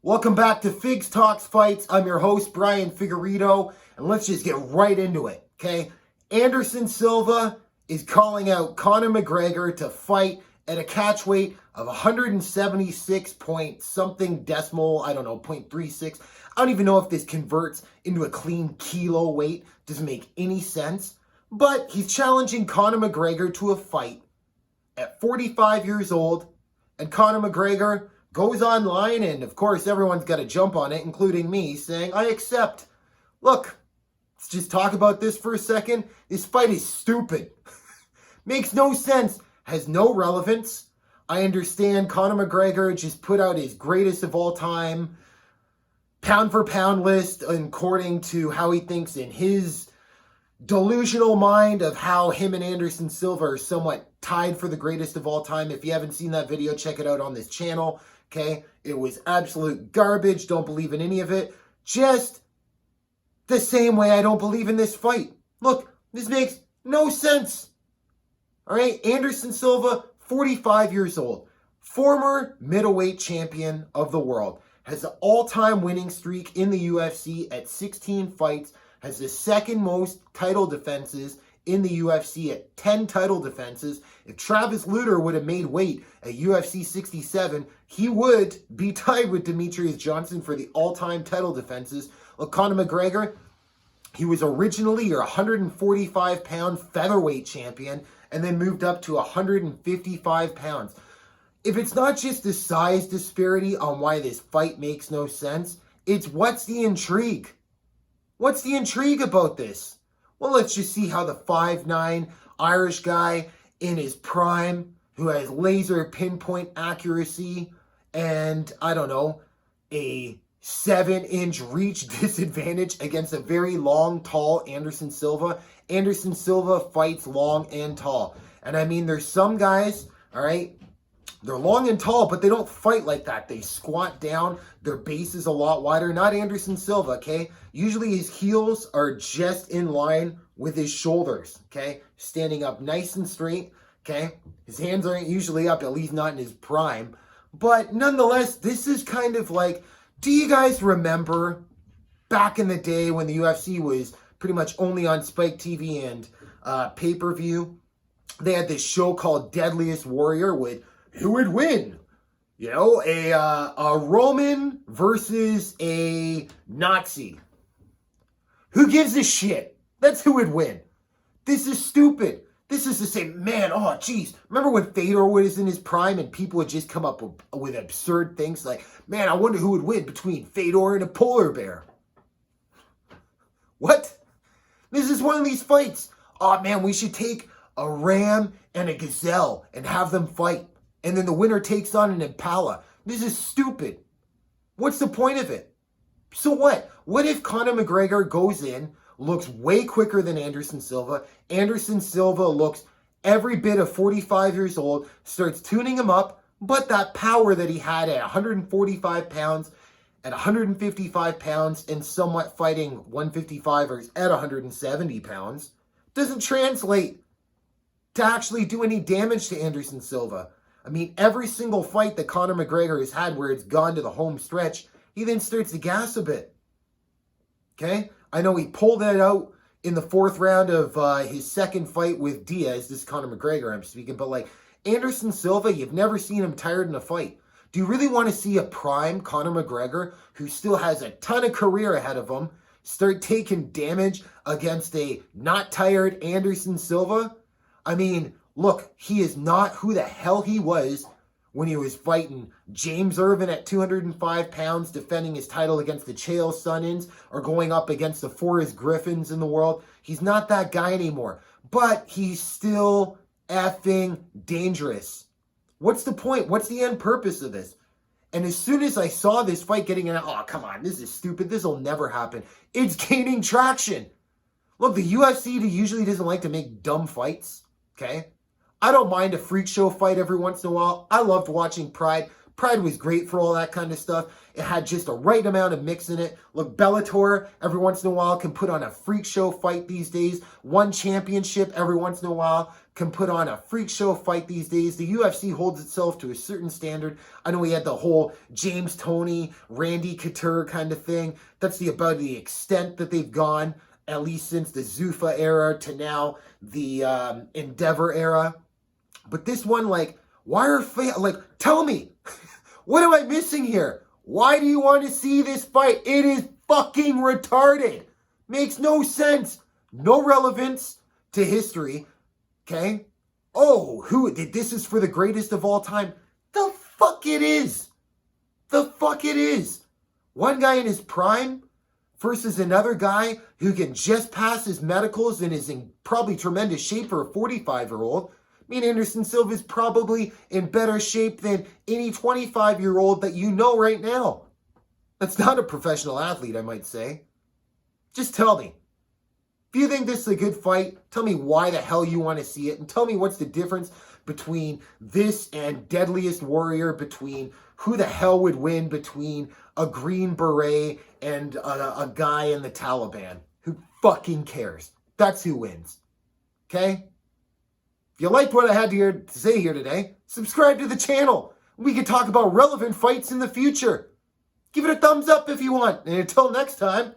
Welcome back to Figs Talks Fights. I'm your host, Brian Figueredo, and let's just get right into it, okay? Anderson Silva is calling out Conor McGregor to fight at a catch weight of 176 point something decimal, I don't know, 0.36. I don't even know if this converts into a clean kilo weight. Doesn't make any sense. But he's challenging Conor McGregor to a fight at 45 years old, and Conor McGregor goes online, and of course everyone's got to jump on it, including me, saying, I accept. Look, let's just talk about this for a second. This fight is stupid. Makes no sense. Has no relevance. I understand Conor McGregor just put out his greatest of all time pound for pound list according to how he thinks in his delusional mind of how him and Anderson Silva are somewhat tied for the greatest of all time. If you haven't seen that video, check it out on this channel. Okay, it was absolute garbage. Don't believe in any of it. Just the same way I don't believe in this fight. Look, this makes no sense. All right, Anderson Silva, 45 years old, former middleweight champion of the world, has an all-time winning streak in the UFC at 16 fights, has the second most title defenses in the UFC at 10 title defenses. If Travis Lutter would have made weight at UFC 67, he would be tied with Demetrius Johnson for the all-time title defenses. Look, Conor McGregor, he was originally your 145-pound featherweight champion and then moved up to 155 pounds. If it's not just the size disparity on why this fight makes no sense, it's what's the intrigue? What's the intrigue about this? Well, let's just see how the 5'9" Irish guy in his prime, who has laser pinpoint accuracy and, I don't know, a 7-inch reach disadvantage against a very long, tall Anderson Silva. Anderson Silva fights long and tall. And I mean, there's some guys, all right, they're long and tall, but they don't fight like that. They squat down. Their base is a lot wider. Not Anderson Silva, okay? Usually his heels are just in line with his shoulders, okay? Standing up nice and straight, okay? His hands aren't usually up, at least not in his prime. But nonetheless, this is kind of like, do you guys remember back in the day when the UFC was pretty much only on Spike TV and pay-per-view? They had this show called Deadliest Warrior with who would win? You know, a Roman versus a Nazi. Who gives a shit? That's who would win. This is stupid. This is to say, man, oh, geez. Remember when Fedor was in his prime and people would just come up with absurd things like, man, I wonder who would win between Fedor and a polar bear. What? This is one of these fights. Oh, man, we should take a ram and a gazelle and have them fight. And then the winner takes on an impala. This is stupid. What's the point of it? So what? What if Conor McGregor goes in, looks way quicker than Anderson Silva. Anderson Silva looks every bit of 45 years old, starts tuning him up, but that power that he had at 145 pounds, at 155 pounds, and somewhat fighting 155ers at 170 pounds, doesn't translate to actually do any damage to Anderson Silva. I mean, every single fight that Conor McGregor has had where it's gone to the home stretch, he then starts to gas a bit. Okay? I know he pulled that out in the fourth round of his second fight with Diaz. This is Conor McGregor I'm speaking. But like Anderson Silva, you've never seen him tired in a fight. Do you really want to see a prime Conor McGregor, who still has a ton of career ahead of him, start taking damage against a not tired Anderson Silva? I mean, look, he is not who the hell he was when he was fighting James Irvin at 205 pounds, defending his title against the Chael Sonnens, or going up against the Forrest Griffins in the world. He's not that guy anymore. But he's still effing dangerous. What's the point? What's the end purpose of this? And as soon as I saw this fight getting in, oh, come on, this is stupid. This will never happen. It's gaining traction. Look, the UFC usually doesn't like to make dumb fights, okay? I don't mind a freak show fight every once in a while. I loved watching Pride, Pride was great for all that kind of stuff. It had just the right amount of mix in it. Look, Bellator every once in a while can put on a freak show fight these days. One Championship every once in a while can put on a freak show fight these days. The UFC holds itself to a certain standard. I know we had the whole James Toney, Randy Couture kind of thing. That's about the extent that they've gone, at least since the Zuffa era to now the Endeavor era. But this one, like, why are tell me, what am I missing here? Why do you want to see this fight? It is fucking retarded. Makes no sense. No relevance to history. Okay? Oh, this is for the greatest of all time. The fuck it is. The fuck it is. One guy in his prime versus another guy who can just pass his medicals and is in probably tremendous shape for a 45-year-old. I mean, Anderson Silva is probably in better shape than any 25-year-old that you know right now. That's not a professional athlete, I might say. Just tell me. If you think this is a good fight, tell me why the hell you want to see it, and tell me what's the difference between this and Deadliest Warrior, between who the hell would win between a Green Beret and a guy in the Taliban. Who fucking cares? That's who wins. Okay? If you liked what I had to say here today, subscribe to the channel. We can talk about relevant fights in the future. Give it a thumbs up if you want. And until next time,